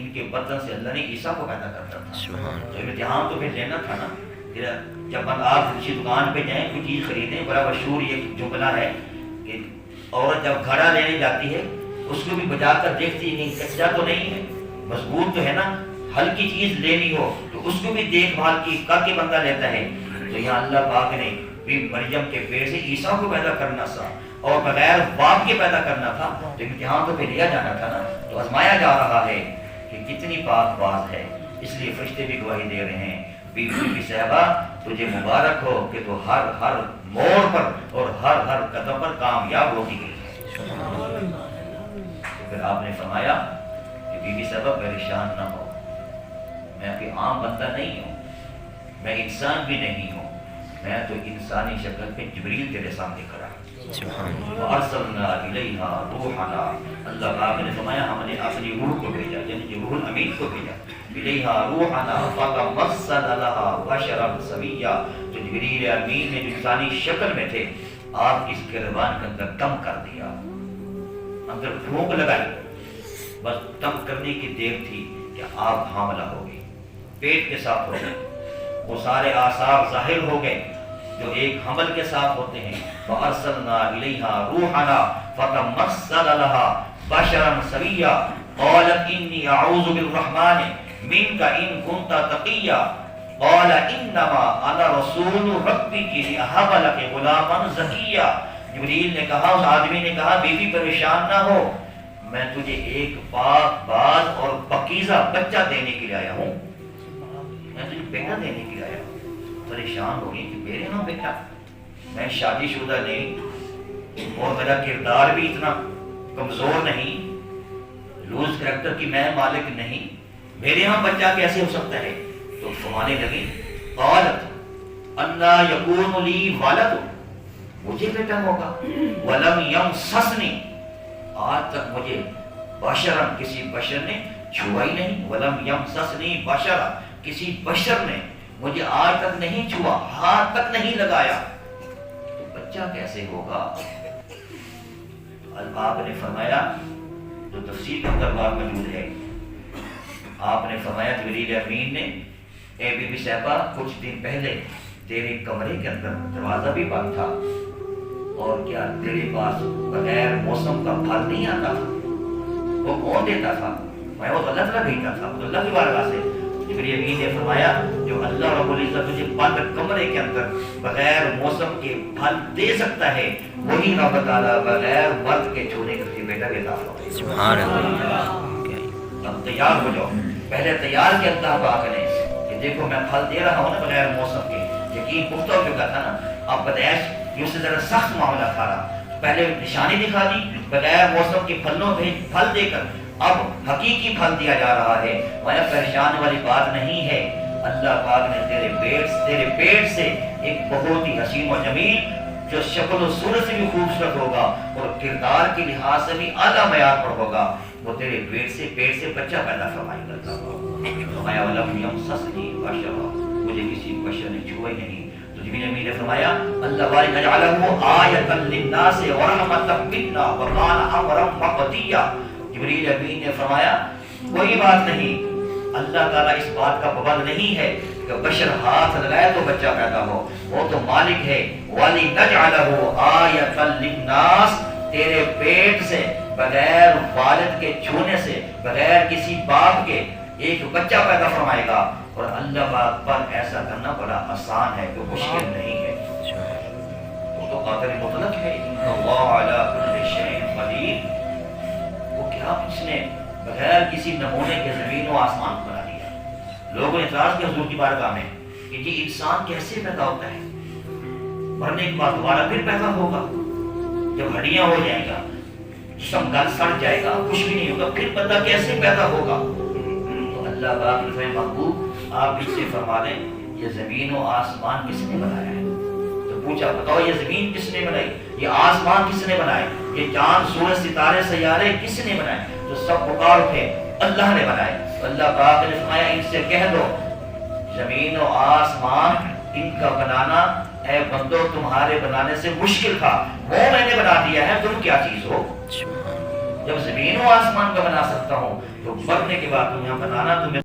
جن کے بدن سے اللہ نے عیسیٰ کو پیدا کرتا تھا. تو امتحان تو پھر لینا تھا نا. جب آپ کسی دکان پہ جائیں کوئی چیز خریدیں, بڑا مشہور یہ جملہ ہے کہ عورت جب گھڑا لینے جاتی ہے اس کو بھی بجا کر دیکھتی نہیں کچا تو نہیں ہے, مضبوط تو ہے نا. ہلکی چیز لینی ہو تو اس کو بھی دیکھ بھال کی کر کے بندہ لیتا ہے. تو یہاں اللہ پاک نے بھی مریم کے پیٹ سے عیسیٰ کو پیدا کرنا تھا اور بغیر باپ کے پیدا کرنا تھا. تو امتحان تو پھر لیا جانا تھا نا. تو آزمایا جا رہا ہے کہ کتنی پاک باز ہے. اس لیے فرشتے بھی گواہی دے رہے ہیں, بی بی صاحبہ تجھے مبارک ہو کہ تو ہر موڑ پر اور ہر قدم پر کامیاب ہوتی گئی ہے. پھر آپ نے فرمایا کہ بی بی صاحبہ پریشان نہ ہو, میں کوئی عام بندہ نہیں ہوں, میں انسان بھی نہیں ہوں, میں تو انسانی شکل پہ جبریل تیرے سامنے کھڑا ہوں. وارسلنا الیہا روحنا, اللہ پاک نے فرمایا ہم نے اپنی روح کو بھیجا, یعنی روح الامین کو بھیجا. الیہا روحنا فتمثل لہا بشرا سویا, جو جبریل امین نے انسانی شکل میں تھے آپ اس گردان کے اندر دم کر دیا, اندر پھونک لگائی. بس دم کرنے کی دیر تھی کہ آپ حاملہ ہو گئی, پیٹ کے ساتھ ہو گئے. وہ سارے آثار ظاہر ہو گئے جو ایک حمل کے ساتھ ہوتے ہیں. فَأَرْسَلْنَا إِلَيْهَا رُوحَنَا فَتَمَثَّلَ لَهَا بَشَرًا سَوِيًّا قَالَتْ إِنِّي أَعُوذُ بِالرَّحْمَنِ مِنْكَ إِنْ كُنْتَ تَقِيًّا قَالَ إِنَّمَا أَنَا رَسُولُ رَبِّكِ لِأَهَبَ لَكِ غُلَامًا زَكِيًّا. جبریل نے کہا, اس آدمی نے کہا, بی بی پریشان نہ ہو, میں تجھے ایک پاک باز اور پاکیزہ بچہ دینے کے لیے آیا ہوں, میں تجھے بیٹا دینے کے لیے آیا ہوں. پریشان ہو گئی کہ میرے نام بیٹا, میں شادی شدہ نہیں اور میرا کردار بھی اتنا کمزور نہیں, لوز کریکٹر کی میں مالک نہیں, میرے یہاں بچہ کیسے ہو سکتا ہے. تو فرمانے لگی قالت انا یکون لی ولد, مجھے بیٹا ہوگا, ولم یمسسنی, آج تک مجھے بشرن کسی بشر نے چھوا ہی نہیں, ولم یمسسنی بشرا, کسی بشر نے مجھے آج تک نہیں چھوا, ہاتھ تک نہیں لگایا, تو بچہ کیسے ہوگا. آپ نے فرمایا جو تفسیر کا دربار موجود ہے, آپ نے فرمایا جبریل امین نے, اے بی بی صاحبہ کچھ دن پہلے تیرے کمرے کے اندر دروازہ بھی بند تھا, اور کیا تیرے پاس بغیر موسم کا پھل نہیں آتا تھا, وہ کون دیتا تھا, میں وہ اللہ تعالیٰ بھیجتا تھا, وہ اللہ کی بارگاہ سے. جبریل امین نے فرمایا جو اللہ رب العزت تجھے بند کمرے کے اندر بغیر موسم کے پھل دے سکتا ہے, وہی رب تعالیٰ بغیر مرد کے چھونے کے لیے بیٹا دیتا ہے. سبحان اللہ. اب تیار ہو جاؤ, پہلے تیار کیا اللہ پاک نے کہ دیکھو میں پھل دے رہا ہوں نا بغیر موسم کے, یقین پختہ ہو چکا تھا نا. اب بدعش یہ اس سے ذرا سخت معاملہ تھا رہا, پہلے نشانی دکھا دی بغیر موسم کے پھلوں میں پھل دے کر, اب حقیقی پھل دیا جا رہا ہے. مایا پریشان والی بات نہیں ہے, اللہ پاک نے تیرے پیٹ سے ایک بہت ہی حسین و جمیل جو شکل و صورت سے بھی خوبصورت ہوگا اور کردار کے لحاظ سے بھی اعلیٰ معیار پر ہوگا, وہ تیرے پیٹ سے بچہ پیدا فرمائے گا. فرمایا ولم یمسسنی بشر, مجھے کسی بشر نے چھوا ہی نہیں. تو جبریل امین نے فرمایا اللہ بارک نجعلہ آیۃ للناس ورحمۃ منا وکان امرا مقضیا. جبریل امین نے فرمایا کوئی بات نہیں, اللہ تعالیٰ اس بات کا پابند نہیں ہے کہ بشر ہاتھ لگائے تو بچہ پیدا ہو, وہ تو مالک ہے. وَلِنَجْعَلَهُ آیَةً لِلنَّاسِ, تیرے پیٹ سے بغیر والد کے چھونے سے, بغیر کسی باپ کے ایک بچہ پیدا فرمائے گا. اور اللہ پاک پر ایسا کرنا بڑا آسان ہے, کوئی مشکل نہیں ہے. وہ تو قادر مطلق ہے, اللہ علی کل شیء قدیر. وہ کیا اس نے بغیر کسی نمونے کے زمین و آسمان کو بنا دیا. لوگوں نے اعتراض کیا حضور کی بارگاہ میں کہ یہ انسان کیسے پیدا ہوتا ہے, مرنے کے بعد دوبارہ پھر پیدا ہوگا, جب ہڈیاں ہو جائیں گا, جسم گل سڑ جائے گا, کچھ بھی نہیں ہوگا, پھر بندہ کیسے پیدا ہوگا. تو اللہ پاک نے فرمایا محبوب آپ اس سے فرما دیں یہ زمین و آسمان کس نے بنایا ہے. تو پوچھا بتاؤ یہ زمین کس نے بنائی, یہ آسمان کس نے بنائے, یہ چاند سورج ستارے سیارے کس نے بنائے. تو سب پکار اٹھے اللہ نے بنائے. اللہ پاک نے فرمایا ان سے کہہ دو زمین و آسمان ان کا بنانا اے بندو تمہارے بنانے سے مشکل تھا, وہ میں نے بنا دیا ہے, تم کیا چیز ہو. جب زمین و آسمان کا بنا سکتا ہوں تو مرنے کے بعد تم یہاں بنانا تمہیں